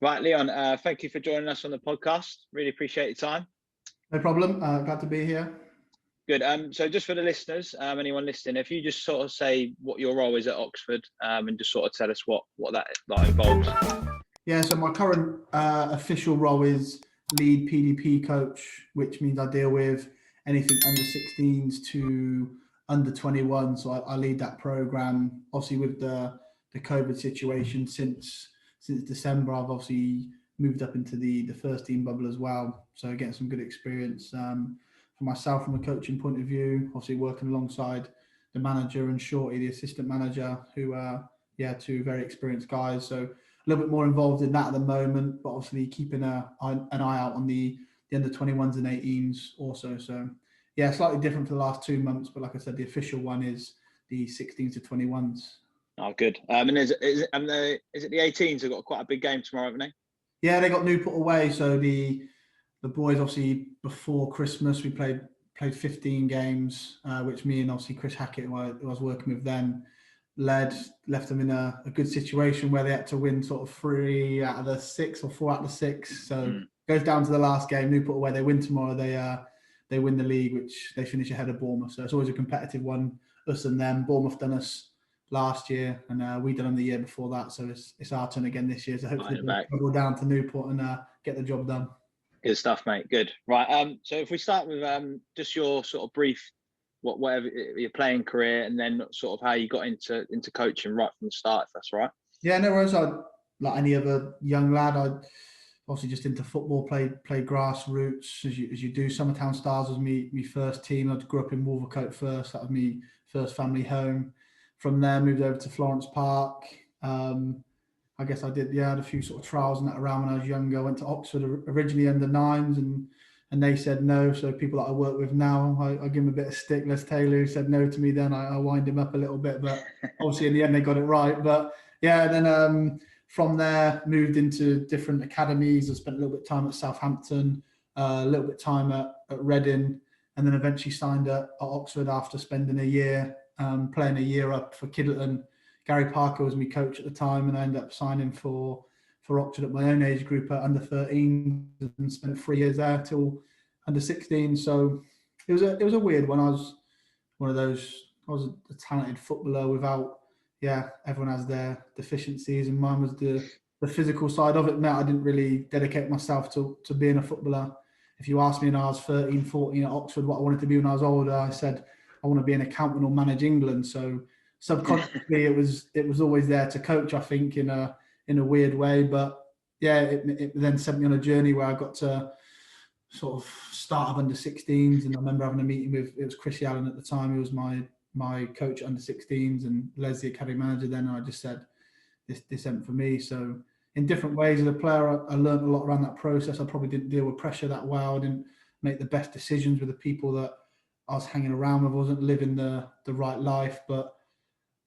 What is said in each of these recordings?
Right, Leon, thank you for joining us on the podcast. Really appreciate your time. No problem. Glad to be here. Good. So just for the listeners, anyone listening, if you just sort of say what your role is at Oxford, and just sort of tell us what that involves. Yeah, so my current official role is lead PDP coach, which means I deal with anything under 16s to under 21. So I lead that program. Obviously, with the COVID situation since December, I've obviously moved up into the first team bubble as well. So getting some good experience for myself from a coaching point of view. Obviously, working alongside the manager and Shorty, the assistant manager, who are two very experienced guys. So a little bit more involved in that at the moment, but obviously keeping an eye out on the under 21s and 18s also. So yeah, slightly different for the last 2 months, but like I said, the official one is the 16s to 21s. Oh, good. And is it the 18s have got quite a big game tomorrow, haven't they? Yeah, they got Newport away. So the boys, obviously before Christmas, we played 15 games, which me and obviously Chris Hackett, who I was working with then, left them in a good situation where they had to win sort of 3 out of the 6 or 4 out of the 6. So goes down to the last game. Newport away, they win tomorrow. They win the league, which they finish ahead of Bournemouth. So it's always a competitive one, us and them. Bournemouth done us last year, and we done them the year before that. So it's our turn again this year. So hopefully we'll go down to Newport and get the job done. Good stuff, mate. Good. Right. So if we start with just your sort of brief, whatever your playing career, and then sort of how you got into coaching right from the start, if that's right. Yeah, no worries. Like any other young lad, I obviously just into football, played grassroots as you do. Summertown Stars was me first team. I grew up in Wolvercote first. That was me first family home. From there, moved over to Florence Park. I guess I had a few sort of trials and that around when I was younger. I went to Oxford originally under 9s and they said no. So people that I work with now, I give them a bit of stick. Les Taylor, who said no to me then, I wind him up a little bit, but obviously in the end they got it right. But yeah, then from there moved into different academies. I spent a little bit of time at Southampton, a little bit of time at Reading, and then eventually signed at Oxford after spending a year playing a year up for Kiddleton. Gary Parker was my coach at the time, and I ended up signing for Oxford at my own age group at under 13 and spent 3 years there till under 16. So it was a weird one. I was one of those. I was a talented footballer without. Yeah, everyone has their deficiencies, and mine was the physical side of it. Now I didn't really dedicate myself to being a footballer. If you asked me when I was 13, 14 at Oxford what I wanted to be when I was older, I said I want to be an accountant or manage England. So subconsciously it was always there to coach, I think, in a weird way. But yeah, it then sent me on a journey where I got to sort of start of under 16s. And I remember having a meeting with, it was Chrissy Allen at the time, who was my coach under 16s, and Les, the academy manager then. And I just said, this ain't for me. So in different ways as a player, I learned a lot around that process. I probably didn't deal with pressure that well. I didn't make the best decisions with the people that I was hanging around with. I wasn't living the right life, but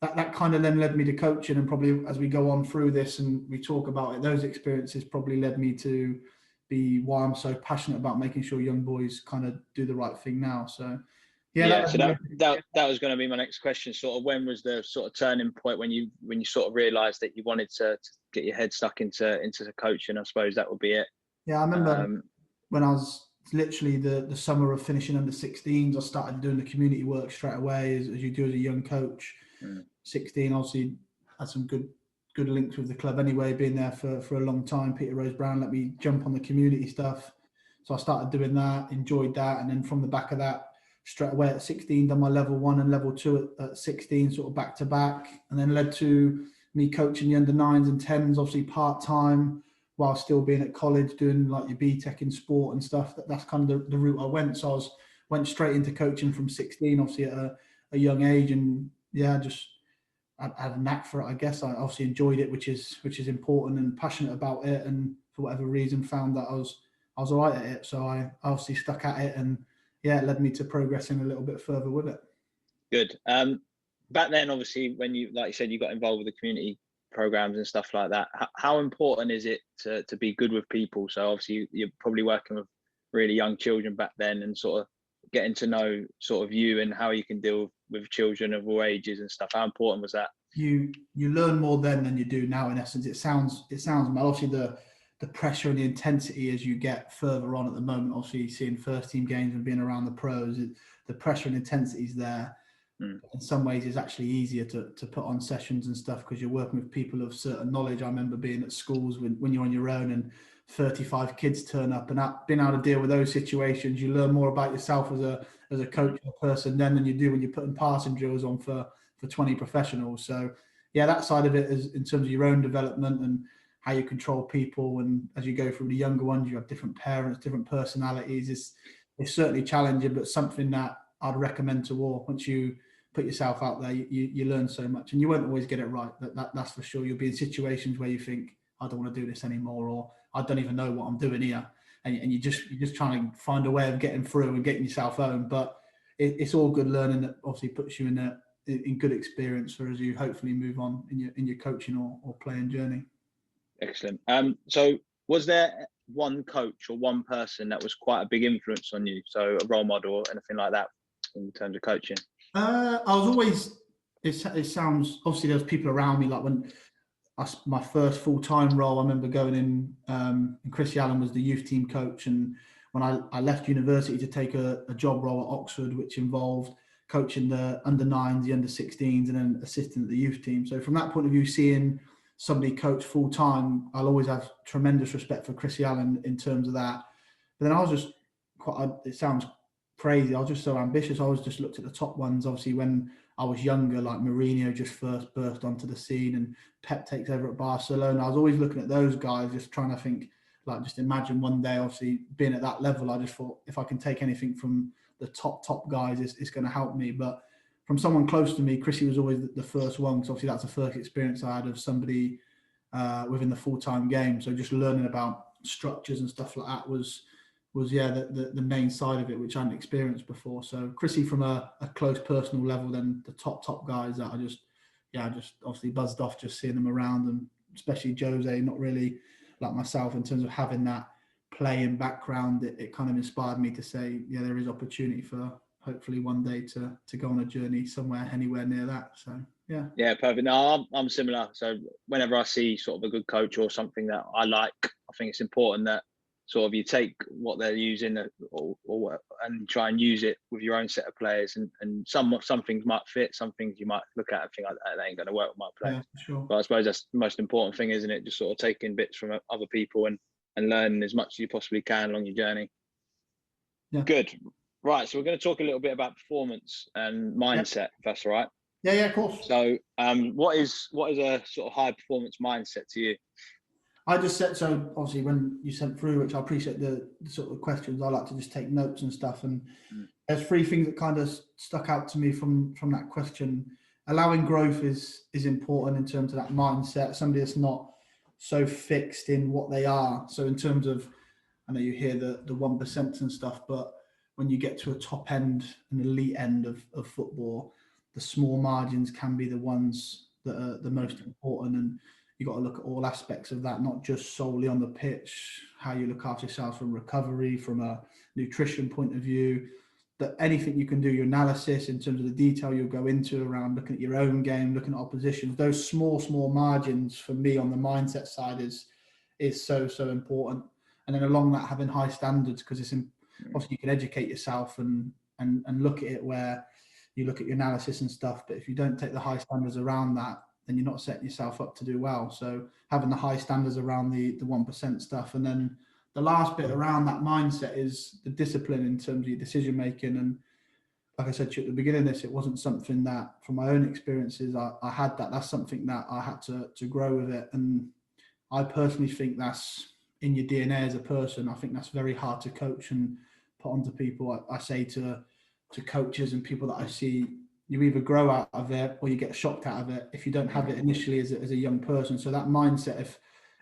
that kind of then led me to coaching. And probably as we go on through this and we talk about it, those experiences probably led me to be why I'm so passionate about making sure young boys kind of do the right thing now. So yeah, so that was going to be my next question. Sort of when was the sort of turning point when you sort of realised that you wanted to get your head stuck into the coaching? I suppose that would be it. Yeah, I remember when I was literally the summer of finishing under 16s, I started doing the community work straight away, as you do as a young coach. 16, obviously had some good links with the club anyway, being there for a long time. Peter Rose Brown let me jump on the community stuff, so I started doing that, enjoyed that, and then from the back of that, straight away at 16, done my level 1 and level 2 at 16, sort of back to back, and then led to me coaching the under 9s and 10s, obviously part time, while still being at college, doing like your BTEC in sport and stuff. That's kind of the route I went. So went straight into coaching from 16, obviously at a young age, and yeah, just I had a knack for it, I guess. I obviously enjoyed it, which is important, and passionate about it, and for whatever reason found that I was all right at it. So I obviously stuck at it, and yeah, it led me to progressing a little bit further with it. Good. Back then, obviously, when you, like you said, you got involved with the community programs and stuff like that, how important is it to be good with people? So obviously you're probably working with really young children back then, and sort of getting to know sort of you and how you can deal with children of all ages and stuff. How important was that? You learn more then than you do now, in essence. It sounds obviously the pressure and the intensity as you get further on at the moment. Obviously, seeing first team games and being around the pros, the pressure and intensity is there. In some ways, it's actually easier to put on sessions and stuff because you're working with people of certain knowledge. I remember being at schools when you're on your own and 35 kids turn up, and being able to deal with those situations, you learn more about yourself as a coach or person then than you do when you're putting passing drills on for 20 professionals. So yeah, that side of it is in terms of your own development and how you control people. And as you go through the younger ones, you have different parents, different personalities. It's certainly challenging, but something that I'd recommend to all. Once you put yourself out there, you learn so much, and you won't always get it right. That's for sure. You'll be in situations where you think, I don't want to do this anymore, or I don't even know what I'm doing here. And you're just trying to find a way of getting through and getting yourself home. But it's all good learning that obviously puts you in good experience for as you hopefully move on in your coaching or playing journey. Excellent. So was there one coach or one person that was quite a big influence on you? So a role model or anything like that in terms of coaching? I was always, it sounds, obviously there was people around me, like when my first full-time role, I remember going in, and Chris Allen was the youth team coach. And when I left university to take a job role at Oxford, which involved coaching the under-9s, the under-16s, and then assisting at the youth team. So from that point of view, seeing somebody coach full-time, I'll always have tremendous respect for Chris Allen in terms of that. But then I was just it sounds crazy, I was just so ambitious. I always just looked at the top ones. Obviously, when I was younger, like Mourinho just first burst onto the scene and Pep takes over at Barcelona. I was always looking at those guys, just trying to think, like, just imagine one day, obviously, being at that level. I just thought, if I can take anything from the top guys, it's going to help me. But from someone close to me, Chrissy was always the first one, because obviously that's the first experience I had of somebody within the full-time game. So just learning about structures and stuff like that was the main side of it, which I hadn't experienced before. So Chrissy from a close personal level, then the top guys that I just obviously buzzed off just seeing them around, and especially Jose, not really like myself in terms of having that playing background. It kind of inspired me to say, yeah, there is opportunity for hopefully one day to go on a journey somewhere, anywhere near that. So yeah, perfect. No, I'm similar. So whenever I see sort of a good coach or something that I like, I think it's important that sort of you take what they're using and try and use it with your own set of players. And some things might fit, some things you might look at and think, that ain't going to work with my players. Yeah, sure. But I suppose that's the most important thing, isn't it? Just sort of taking bits from other people and learning as much as you possibly can along your journey. Yeah. Good. Right. So we're going to talk a little bit about performance and mindset, if that's all right. Yeah, of course. So what is a sort of high performance mindset to you? I just said, so obviously when you sent through, which I appreciate the sort of questions, I like to just take notes and stuff. And there's three things that kind of stuck out to me from that question. Allowing growth is important in terms of that mindset, somebody that's not so fixed in what they are. So in terms of, I know you hear the 1% and stuff, but when you get to a top end, an elite end of football, the small margins can be the ones that are the most important. And you've got to look at all aspects of that, not just solely on the pitch, how you look after yourself from recovery, from a nutrition point of view, that anything you can do, your analysis in terms of the detail you'll go into around looking at your own game, looking at oppositions, those small margins for me on the mindset side is so important. And then along that, having high standards, because it's obviously you can educate yourself and look at it where you look at your analysis and stuff, but if you don't take the high standards around that, then you're not setting yourself up to do well. So having the high standards around the 1% stuff. And then the last bit around that mindset is the discipline in terms of your decision making. And like I said to you at the beginning of this, it wasn't something that from my own experiences, I had that. That's something that I had to grow with it. And I personally think that's in your DNA as a person. I think that's very hard to coach and put onto people. I say to coaches and people that I see, you either grow out of it or you get shocked out of it if you don't have it initially as a young person. So that mindset,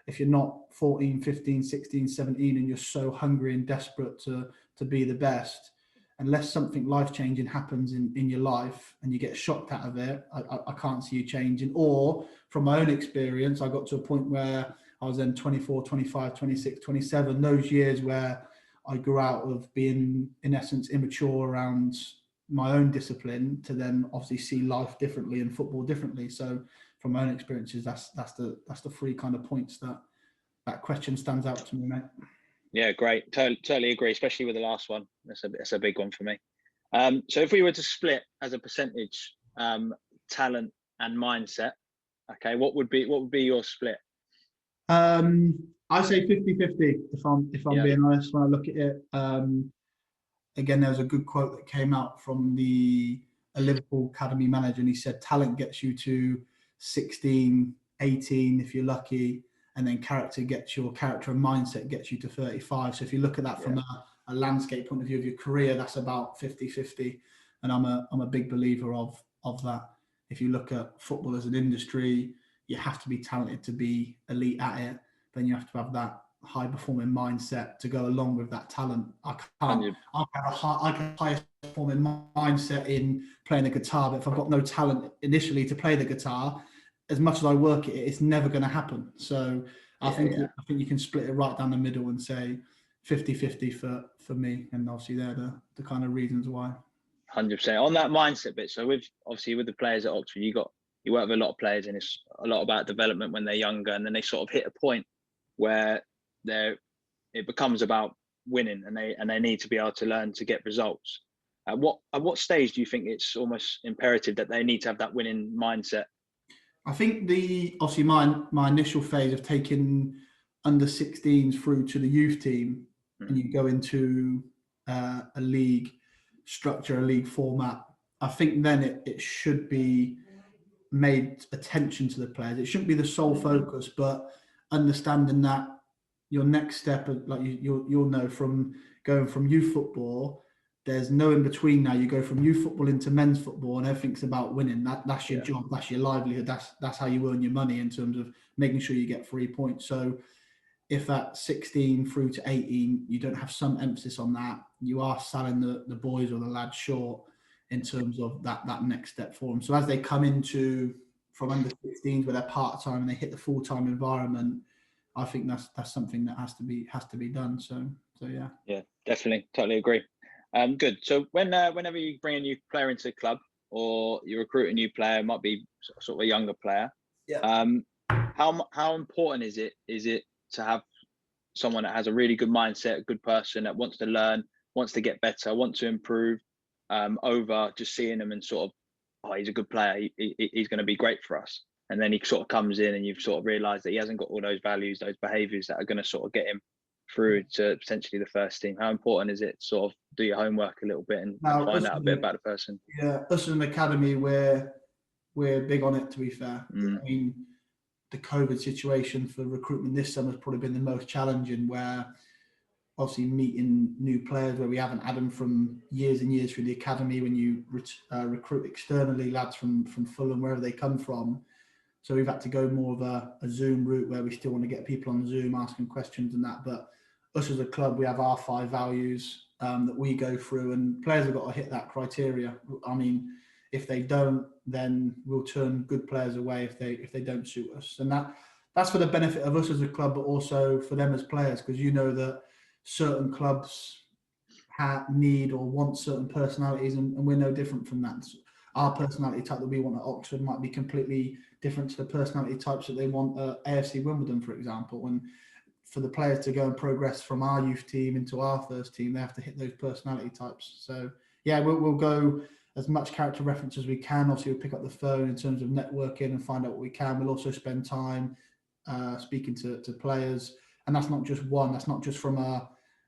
if you're not 14, 15, 16, 17, and you're so hungry and desperate to be the best, unless something life-changing happens in your life and you get shocked out of it, I can't see you changing. Or from my own experience, I got to a point where I was then 24, 25, 26, 27, those years where I grew out of being, in essence, immature around my own discipline to then obviously see life differently and football differently. So from my own experiences, that's the three kind of points that that question stands out to me, mate. Yeah, great. Totally agree, especially with the last one. That's a big one for me. So if we were to split as a percentage, talent and mindset, okay, what would be your split? I say 50-50 if I'm being honest when I look at it. Again, there was a good quote that came out from a Liverpool academy manager, and he said talent gets you to 16, 18 if you're lucky, and then character and mindset gets you to 35. So if you look at that from a landscape point of view of your career, that's about 50-50. And I'm a big believer of that. If you look at football as an industry, you have to be talented to be elite at it. Then you have to have that high performing mindset to go along with that talent. I can have highest performing mindset in playing the guitar, but if I've got no talent initially to play the guitar, as much as I work at it, it's never going to happen. So I think you can split it right down the middle and say 50-50 for me, and obviously they're the kind of reasons why. 100% on that mindset bit. So with the players at Oxford, you work with a lot of players, and it's a lot about development when they're younger, and then they sort of hit a point where it becomes about winning, and they need to be able to learn to get results. At what stage do you think it's almost imperative that they need to have that winning mindset? I think obviously my initial phase of taking under 16s through to the youth team, and you go into a league structure, a league format. I think then it should be made attention to the players. It shouldn't be the sole focus, but understanding that your next step, like you'll know from going from youth football, there's no in between now. You go from youth football into men's football, and everything's about winning. That's your job. That's your livelihood. That's how you earn your money in terms of making sure you get 3 points. So if at 16 through to 18, you don't have some emphasis on that, you are selling the boys or the lads short in terms of that next step for them. So as they come into from under 16s where they're part-time and they hit the full-time environment, I think that's something that has to be done. So yeah. Yeah, definitely. Totally agree. Good. So whenever you bring a new player into the club, or you recruit a new player, it might be sort of a younger player. Yeah. How important is it to have someone that has a really good mindset, a good person that wants to learn, wants to get better, wants to improve, over just seeing them and sort of, oh, he's a good player, he's going to be great for us. And then he sort of comes in and you've sort of realised that he hasn't got all those values, those behaviours that are going to sort of get him through to potentially the first team. How important is it to sort of do your homework a little bit and find out a bit about the person? Yeah, us as an academy, we're big on it, to be fair. I mean, the COVID situation for recruitment this summer has probably been the most challenging, where obviously meeting new players where we haven't had them from years and years through the academy, when you recruit externally lads from Fulham, wherever they come from. So we've had to go more of a Zoom route where we still want to get people on Zoom asking questions and that. But us as a club, we have our 5 values that we go through, and players have got to hit that criteria. I mean, if they don't, then we'll turn good players away if they don't suit us. And that's for the benefit of us as a club, but also for them as players, because you know that certain clubs need or want certain personalities, and we're no different from that. Our personality type that we want at Oxford might be completely different to the personality types that they want at AFC Wimbledon, for example. And for the players to go and progress from our youth team into our first team, they have to hit those personality types. So yeah, we'll go as much character reference as we can. Obviously, we'll pick up the phone in terms of networking and find out what we can. We'll also spend time speaking to players. And that's not just one. That's not just from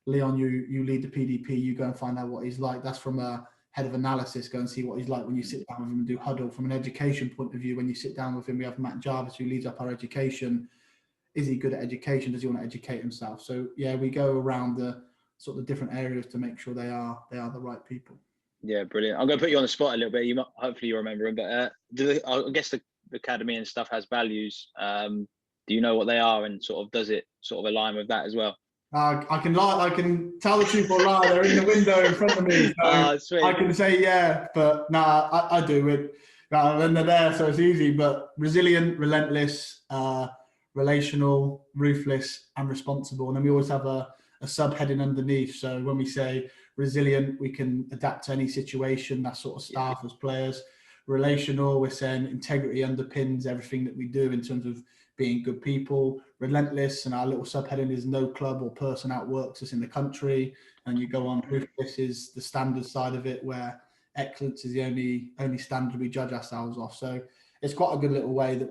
Leon, you lead the PDP, you go and find out what he's like. That's from a head of analysis, go and see what he's like when you sit down with him and do huddle. From an education point of view, when you sit down with him, we have Matt Jarvis, who leads up our education. Is he good at education? Does he want to educate himself? So yeah, we go around the sort of different areas to make sure they are the right people. Yeah, brilliant. I'm going to put you on the spot a little bit. Hopefully you remember them, but I guess the academy and stuff has values. Do you know what they are, and sort of does it sort of align with that as well? I can tell the truth or lie. They're in the window in front of me, so I can say yeah, but I do it. Then they're there, so it's easy. But resilient, relentless, relational, ruthless, and responsible. And then we always have a subheading underneath. So when we say resilient, we can adapt to any situation. That sort of staff as players. Relational, we're saying integrity underpins everything that we do in terms of being good people. relentless, and our little subheading is no club or person outworks us in the country. And you go on, ruthless is the standard side of it, where excellence is the only standard we judge ourselves off. So it's quite a good little way that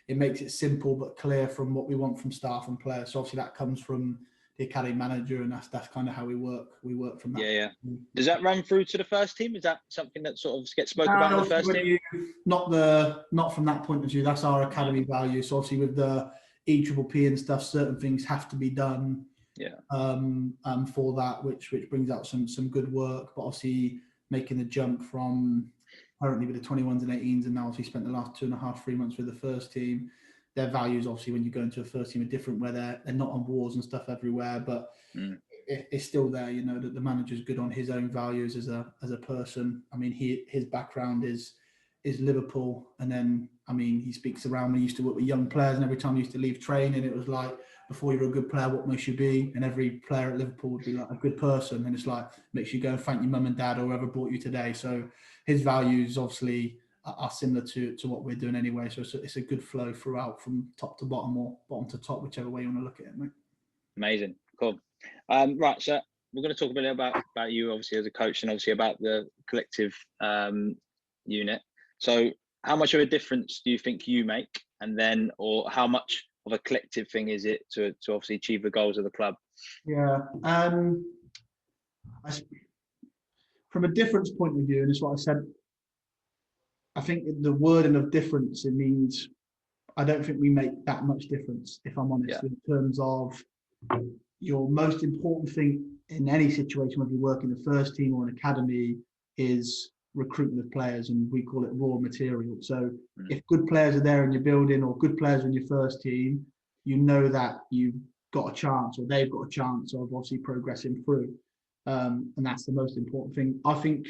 it makes it simple but clear from what we want from staff and players. So obviously that comes from the academy manager, and that's kind of how we work. We work from that. Yeah. Does that run through to the first team? Is that something that sort of gets spoken about in the first team? Not from that point of view. That's our academy value. So obviously with the EPPP and stuff, certain things have to be done. For that, which brings out some good work. But obviously making the jump from currently with the 21s and 18s, and now obviously spent the last 2.5-3 months with the first team. Their values, obviously, when you go into a first team, are different, where they're not on walls and stuff everywhere, but it's still there. You know that the manager's good on his own values as a person. I mean, his background is Liverpool, and then he speaks around when he used to work with young players, and every time he used to leave training, it was like, before you're a good player, what must you be? And every player at Liverpool would be like a good person, and it's like makes you go and thank your mum and dad or whoever brought you today. So his values obviously are similar to what we're doing anyway. So it's a good flow throughout, from top to bottom or bottom to top, whichever way you want to look at it, mate. Amazing, cool. Right, so we're going to talk a bit about you, obviously, as a coach, and obviously about the collective unit. So how much of a difference do you think you make, and then, or how much of a collective thing is it to obviously achieve the goals of the club? Yeah, from a difference point of view, and it's what I said, I think the wording of difference, it means I don't think we make that much difference, if I'm honest, in terms of your most important thing in any situation, whether you work in the first team or an academy, is recruitment of players, and we call it raw material. So if good players are there in your building, or good players in your first team, you know that you've got a chance, or they've got a chance of obviously progressing through. And that's the most important thing. I think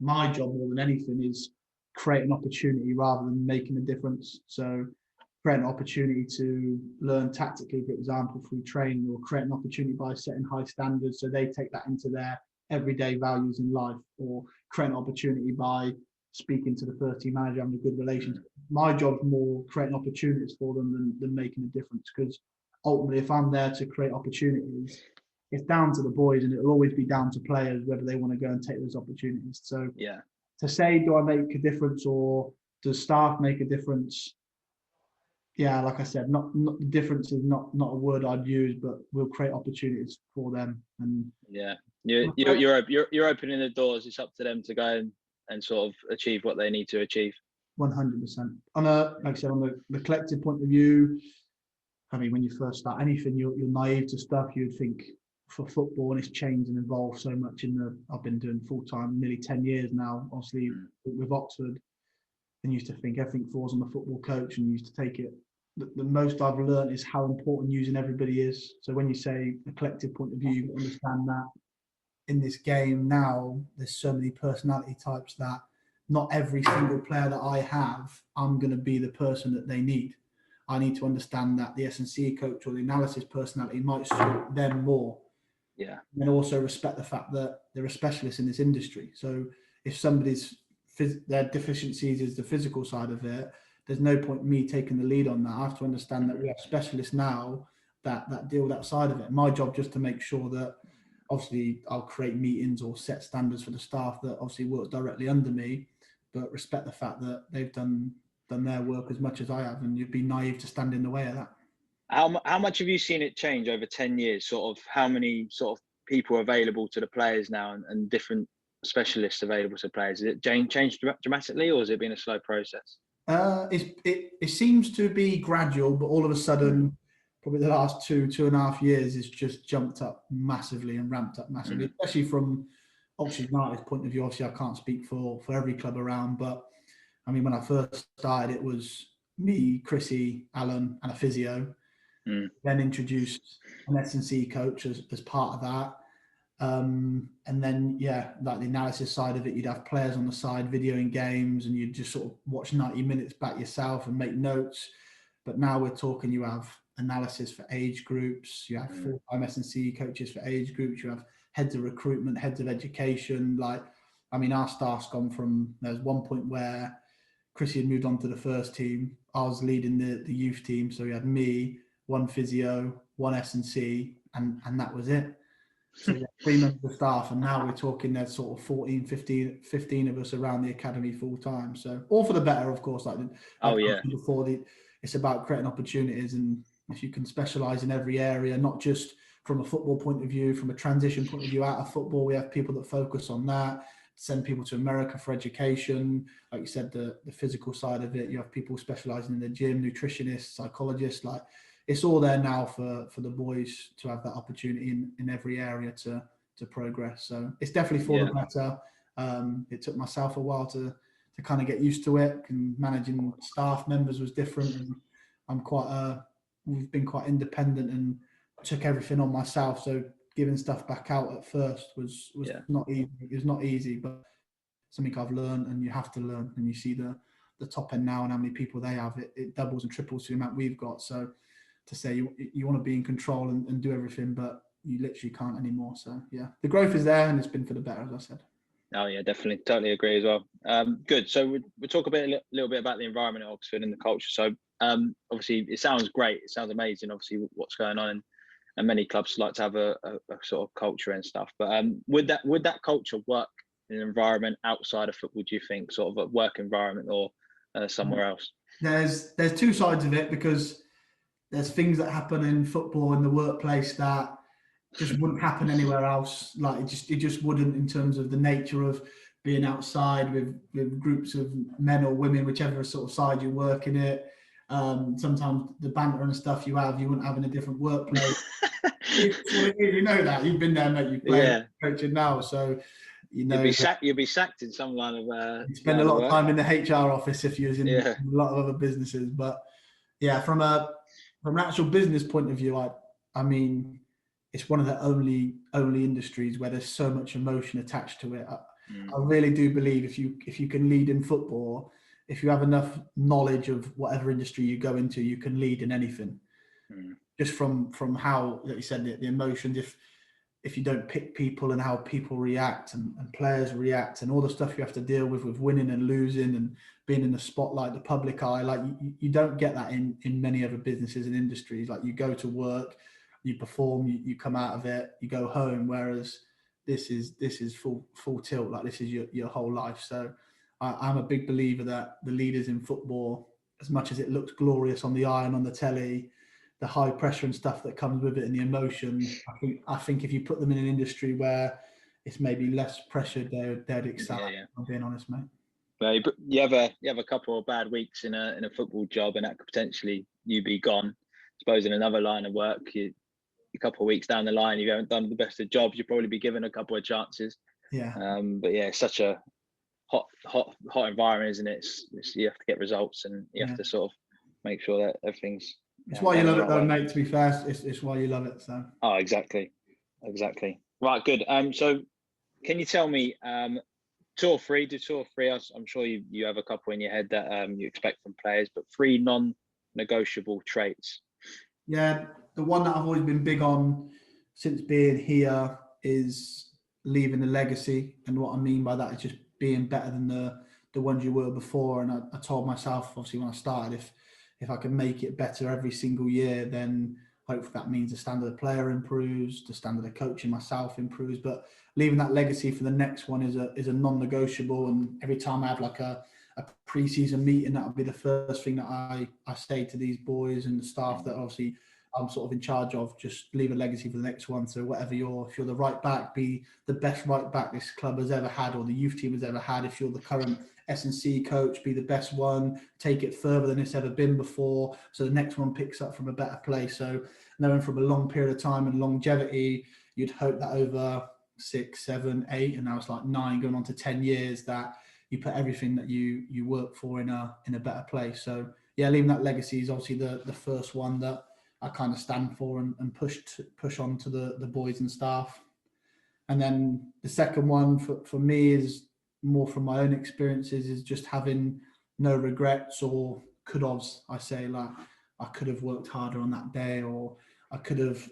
my job more than anything is create an opportunity rather than making a difference. So create an opportunity to learn tactically, for example, through training, or create an opportunity by setting high standards so they take that into their everyday values in life, or create an opportunity by speaking to the first team manager, having a good relationship. My job's more creating opportunities for them than making a difference, because ultimately, if I'm there to create opportunities, it's down to the boys, and it'll always be down to players whether they want to go and take those opportunities. So to say, do I make a difference, or does staff make a difference? Yeah, like I said, not the difference is not a word I'd use, but we'll create opportunities for them. And you're opening the doors. It's up to them to go and sort of achieve what they need to achieve. 100%. Like I said, on the collective point of view, I mean, when you first start anything, you're naive to stuff. You'd think for football, and it's changed and evolved so much I've been doing full-time nearly 10 years now, obviously with Oxford, and used to think everything falls on the football coach, and used to take it. The most I've learned is how important using everybody is. So when you say a collective point of view, you understand that in this game now, there's so many personality types that not every single player that I have, I'm going to be the person that they need. I need to understand that the S&C coach or the analysis personality might suit them more. Yeah. And also respect the fact that they're a specialist in this industry. So if somebody's their deficiencies is the physical side of it, there's no point in me taking the lead on that. I have to understand that we have specialists now that deal with that side of it. My job just to make sure that obviously I'll create meetings or set standards for the staff that obviously work directly under me, but respect the fact that they've done their work as much as I have, and you'd be naive to stand in the way of that. How much have you seen it change over 10 years? Sort of how many sort of people are available to the players now, and different specialists available to players? Has it changed dramatically, or has it been a slow process? It seems to be gradual, but all of a sudden, probably the last 2.5 years, it's just jumped up massively and ramped up massively, especially from Oxford United's point of view. Obviously, I can't speak for every club around, but I mean, when I first started, it was me, Chrissy, Alan, and a physio. Then introduced an S&C coach as part of that. And then, like the analysis side of it, you'd have players on the side videoing games, and you'd just sort of watch 90 minutes back yourself and make notes. But now we're talking, you have analysis for age groups, you have full-time S&C coaches for age groups, you have heads of recruitment, heads of education. Like, I mean, our staff's gone from, there's one point where Chrissy had moved on to the first team. I was leading the youth team. So we had me, one physio, one S&C, and that was it. So 3 members of staff, and now we're talking there's sort of 14, 15 of us around the academy full time. So all for the better, of course. Like before, it's about creating opportunities, and if you can specialise in every area, not just from a football point of view, from a transition point of view out of football, we have people that focus on that. Send people to America for education, like you said, the physical side of it. You have people specialising in the gym, nutritionists, psychologists. Like, it's all there now for the boys to have that opportunity in every area to progress. So it's definitely for the better. It took myself a while to kind of get used to it, and managing staff members was different. And we've been quite independent and took everything on myself. So giving stuff back out at first was not easy. It was not easy, but something I've learned, and you have to learn. And you see the top end now and how many people they have, it doubles and triples the amount we've got. So to say you want to be in control and do everything, but you literally can't anymore. So yeah, the growth is there, and it's been for the better, as I said. Oh yeah, definitely, totally agree as well. Good. So we'll talk a little bit about the environment at Oxford and the culture. So obviously, it sounds great. It sounds amazing. Obviously, what's going on, and many clubs like to have a sort of culture and stuff. But would that culture work in an environment outside of football? Do you think, sort of a work environment or somewhere else? There's two sides of it, because there's things that happen in football in the workplace that just wouldn't happen anywhere else. Like it just wouldn't, in terms of the nature of being outside with groups of men or women, whichever sort of side you work in it. Sometimes the banter and stuff you wouldn't have in a different workplace. You know that. You've been there, mate. You've played coaching now, so you know you'd be sacked in some line of. You spend a lot of time in the HR office if you was in a lot of other businesses. But yeah, from an actual business point of view, I mean, it's one of the only industries where there's so much emotion attached to it. I really do believe if you can lead in football, if you have enough knowledge of whatever industry you go into, you can lead in anything. Just from how, like you said, the emotions, if you don't pick people and how people react and players react and all the stuff you have to deal with winning and losing and being in the spotlight, the public eye, like you don't get that in many other businesses and industries. Like, you go to work, you perform, you come out of it, you go home, whereas this is full tilt. Like, this is your whole life. So I'm a big believer that the leaders in football, as much as it looks glorious on the eye and on the telly, the high pressure and stuff that comes with it and the emotion, I think if you put them in an industry where it's maybe less pressure, they'd excel. I'm being honest, mate. Well, you have a couple of bad weeks in a football job, and that could potentially you be gone. I suppose in another line of work, a couple of weeks down the line, you haven't done the best of jobs, you'll probably be given a couple of chances. Yeah. But yeah, it's such a hot environment, isn't it? It's, you have to get results, and you have to sort of make sure that everything's. It's why you love it, though, mate. To be fair, it's why you love it. So. Oh, exactly. Right, good. So, can you tell me two or three? I'm sure you have a couple in your head that you expect from players, but 3 non-negotiable traits. Yeah, the one that I've always been big on since being here is leaving a legacy, and what I mean by that is just being better than the ones you were before. And I told myself, obviously, when I started, if I can make it better every single year, then hopefully that means the standard of player improves, the standard of coaching myself improves. But leaving that legacy for the next one is a non-negotiable. And every time I have like a pre-season meeting, that'll be the first thing that I say to these boys and the staff that obviously I'm sort of in charge of. Just leave a legacy for the next one. So if you're the right back, be the best right back this club has ever had, or the youth team has ever had. If you're the current S&C coach, be the best one, take it further than it's ever been before, so the next one picks up from a better place. So knowing from a long period of time and longevity, you'd hope that over 6, 7, 8, and now it's like 9 going on to 10 years, that you put everything that you work for in a better place. So yeah, leaving that legacy is obviously the first one that I kind of stand for and push on to the boys and staff. And then the second one for me is more from my own experiences, is just having no regrets or could-haves. I say, like, I could have worked harder on that day, or I could have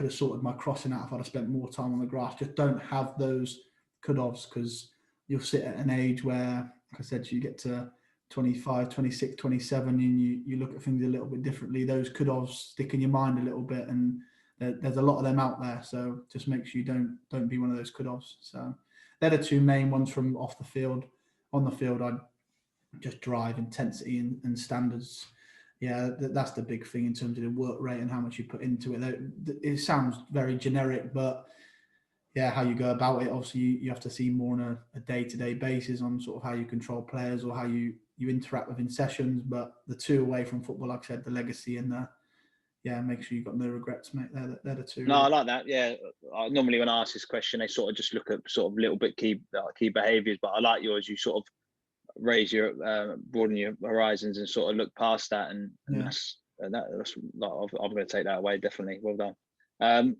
sorted my crossing out if I'd have spent more time on the grass. Just don't have those could-haves, because you'll sit at an age where, like I said, you get to 25, 26, 27, and you look at things a little bit differently. Those could-haves stick in your mind a little bit, and there's a lot of them out there. So just make sure you don't be one of those could-haves. So they're the two main ones from off the field. On the field, I'd just drive, intensity, and standards. Yeah, that's the big thing in terms of the work rate and how much you put into it. It sounds very generic, but yeah, how you go about it. Obviously, you have to see more on a day-to-day basis on sort of how you control players or how you interact within sessions. But the two away from football, like I said, the legacy and make sure you've got no regrets, mate. They're the two. No, I like that. Yeah, normally when I ask this question, they sort of just look at sort of little bit key behaviours. But I like yours. You sort of broaden your horizons and sort of look past that, and that's like, I'm going to take that away. Definitely, well done.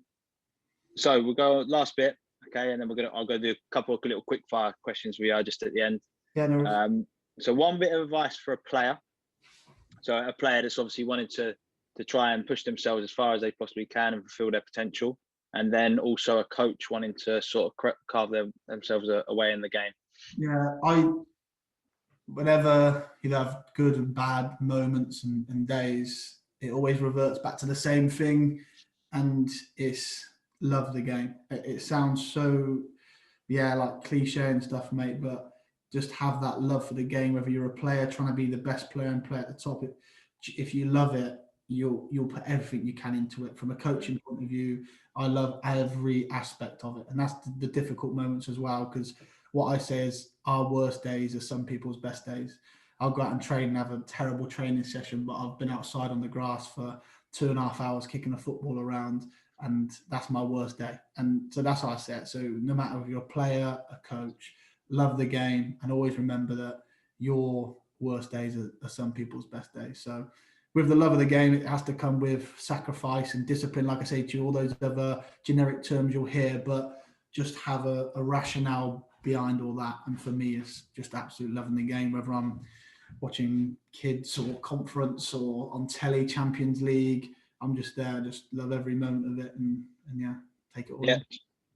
So we'll go last bit, okay, and then I'll go do a couple of little quick fire questions we are just at the end. Yeah, no. So one bit of advice for a player. So a player that's obviously wanted to try and push themselves as far as they possibly can and fulfill their potential, and then also a coach wanting to sort of carve themselves away in the game. Yeah, whenever you have good and bad moments and days, it always reverts back to the same thing, and it's love the game. It sounds so, like cliche and stuff, mate, but just have that love for the game, whether you're a player trying to be the best player and play at the top. If you love it, you'll put everything you can into it. From a coaching point of view, I love every aspect of it. And that's the difficult moments as well, because what I say is our worst days are some people's best days. I'll go out and train and have a terrible training session, but I've been outside on the grass for 2.5 hours kicking a football around, and that's my worst day. And so that's how I say it. So no matter if you're a player, a coach, love the game, and always remember that your worst days are some people's best days. So with the love of the game, it has to come with sacrifice and discipline. Like I say to you, all those other generic terms you'll hear, but just have a rationale behind all that. And for me, it's just absolute loving the game, whether I'm watching kids or conference or on telly, Champions League. I'm just there, just love every moment of it, and take it all. Yeah,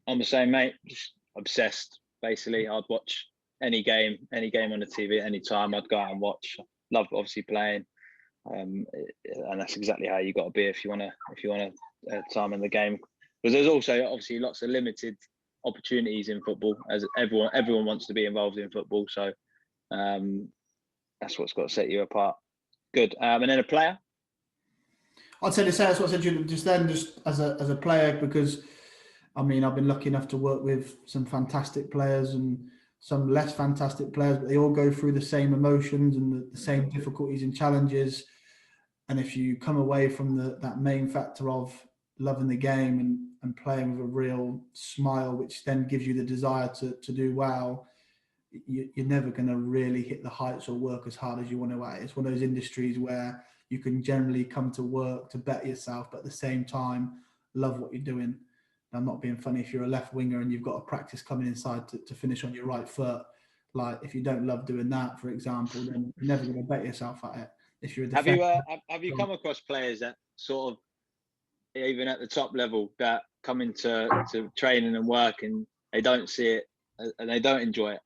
I'm the same, mate. Just obsessed. Basically, I'd watch any game on the TV at any time. I'd go out and watch. Love obviously playing, and that's exactly how you got to be if you want to time in the game. Because there's also obviously lots of limited opportunities in football, as everyone wants to be involved in football. So that's what's got to set you apart. Good. And then a player. I'd say the same. That's what I said to you just then, just as a player, because I mean, I've been lucky enough to work with some fantastic players and some less fantastic players, but they all go through the same emotions and the same difficulties and challenges. And if you come away from that main factor of loving the game and playing with a real smile, which then gives you the desire to do well, you're never going to really hit the heights or work as hard as you want to at. It's one of those industries where you can generally come to work to better yourself, but at the same time, love what you're doing. I'm not being funny. If you're a left winger and you've got a practice coming inside to finish on your right foot, like if you don't love doing that, for example, then you're never going to bet yourself at it. If you're a defender, have you come across players that sort of, even at the top level, that come into training and work and they don't see it and they don't enjoy it?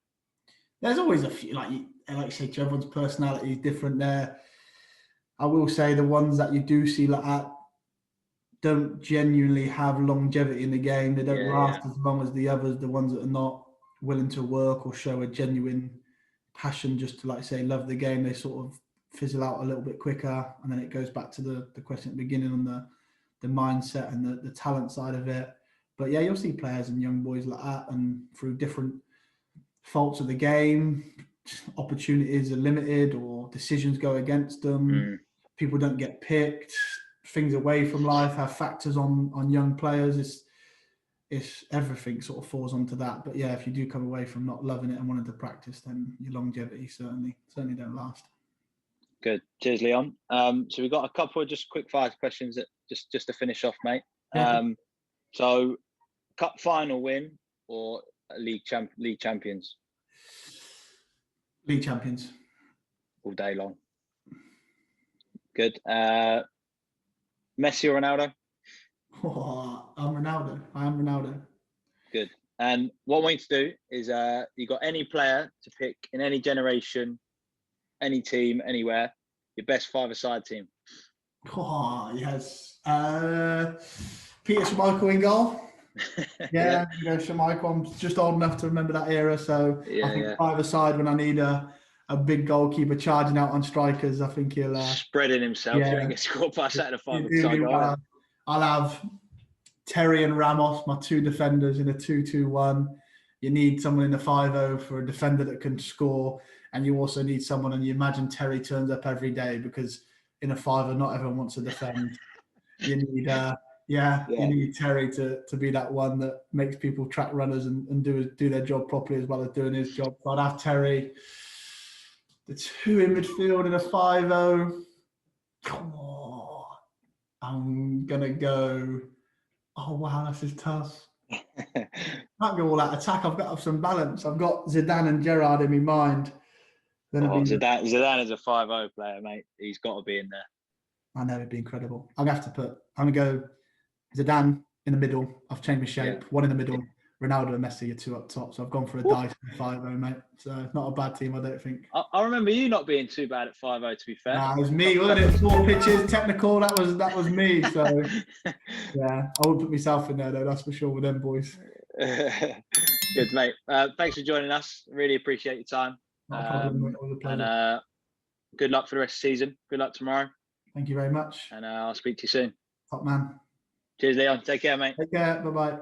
There's always a few, like you say, everyone's personality is different there. I will say the ones that you do see like that don't genuinely have longevity in the game. They don't last as long as the others, the ones that are not willing to work or show a genuine passion just to, like I say, love the game. They sort of fizzle out a little bit quicker. And then it goes back to the question at the beginning on the mindset and the talent side of it. But yeah, you'll see players and young boys like that, and through different faults of the game, opportunities are limited or decisions go against them. People don't get picked. Things away from life have factors on young players. It's everything sort of falls onto that. But yeah, if you do come away from not loving it and wanting to practice, then your longevity certainly don't last. Good. Cheers, Leon. So we've got a couple of just quick fire questions that just to finish off, mate. So cup final win or league champions? League champions. All day long. Good. Messi or Ronaldo? Oh, I'm Ronaldo. I am Ronaldo. Good. And what I want you to do is you got any player to pick in any generation, any team, anywhere, your best five-a-side team. Oh, yes. Peter Schmeichel in goal. Yeah, Schmeichel. I'm just old enough to remember that era. So I think five-a-side when I need a big goalkeeper charging out on strikers, I think he'll... spreading himself. You don't get scored past that at a five-a-side goal. I'll have Terry and Ramos, my two defenders, in a 2-2-1. You need someone in the 5-0 for a defender that can score. And you also need someone, and you imagine Terry turns up every day because in a 5-0, not everyone wants to defend. You need, you need Terry to be that one that makes people track runners and do their job properly as well as doing his job. So I'd have Terry, the two in midfield in a 5-0. Come on. I'm going to go... Oh, wow, this is tough. Can't go all out attack. I've got to have some balance. I've got Zidane and Gerrard in my mind. Zidane is a 5-0 player, mate. He's got to be in there. I know, it'd be incredible. I'm going to go Zidane in the middle. I've changed my shape. One in the middle. Ronaldo and Messi are two up top. So I've gone for a dice 5-0, mate. So it's not a bad team, I don't think. I remember you not being too bad at 5-0, to be fair. Nah, it was me, wasn't it? 4 pitches, technical. That was me. So yeah, I wouldn't put myself in there though. That's for sure with them boys. Good, mate. Thanks for joining us. Really appreciate your time. Not a problem, mate. It was a pleasure. And good luck for the rest of the season. Good luck tomorrow. Thank you very much. And I'll speak to you soon. Top man. Cheers, Leon. Take care, mate. Take care. Bye-bye.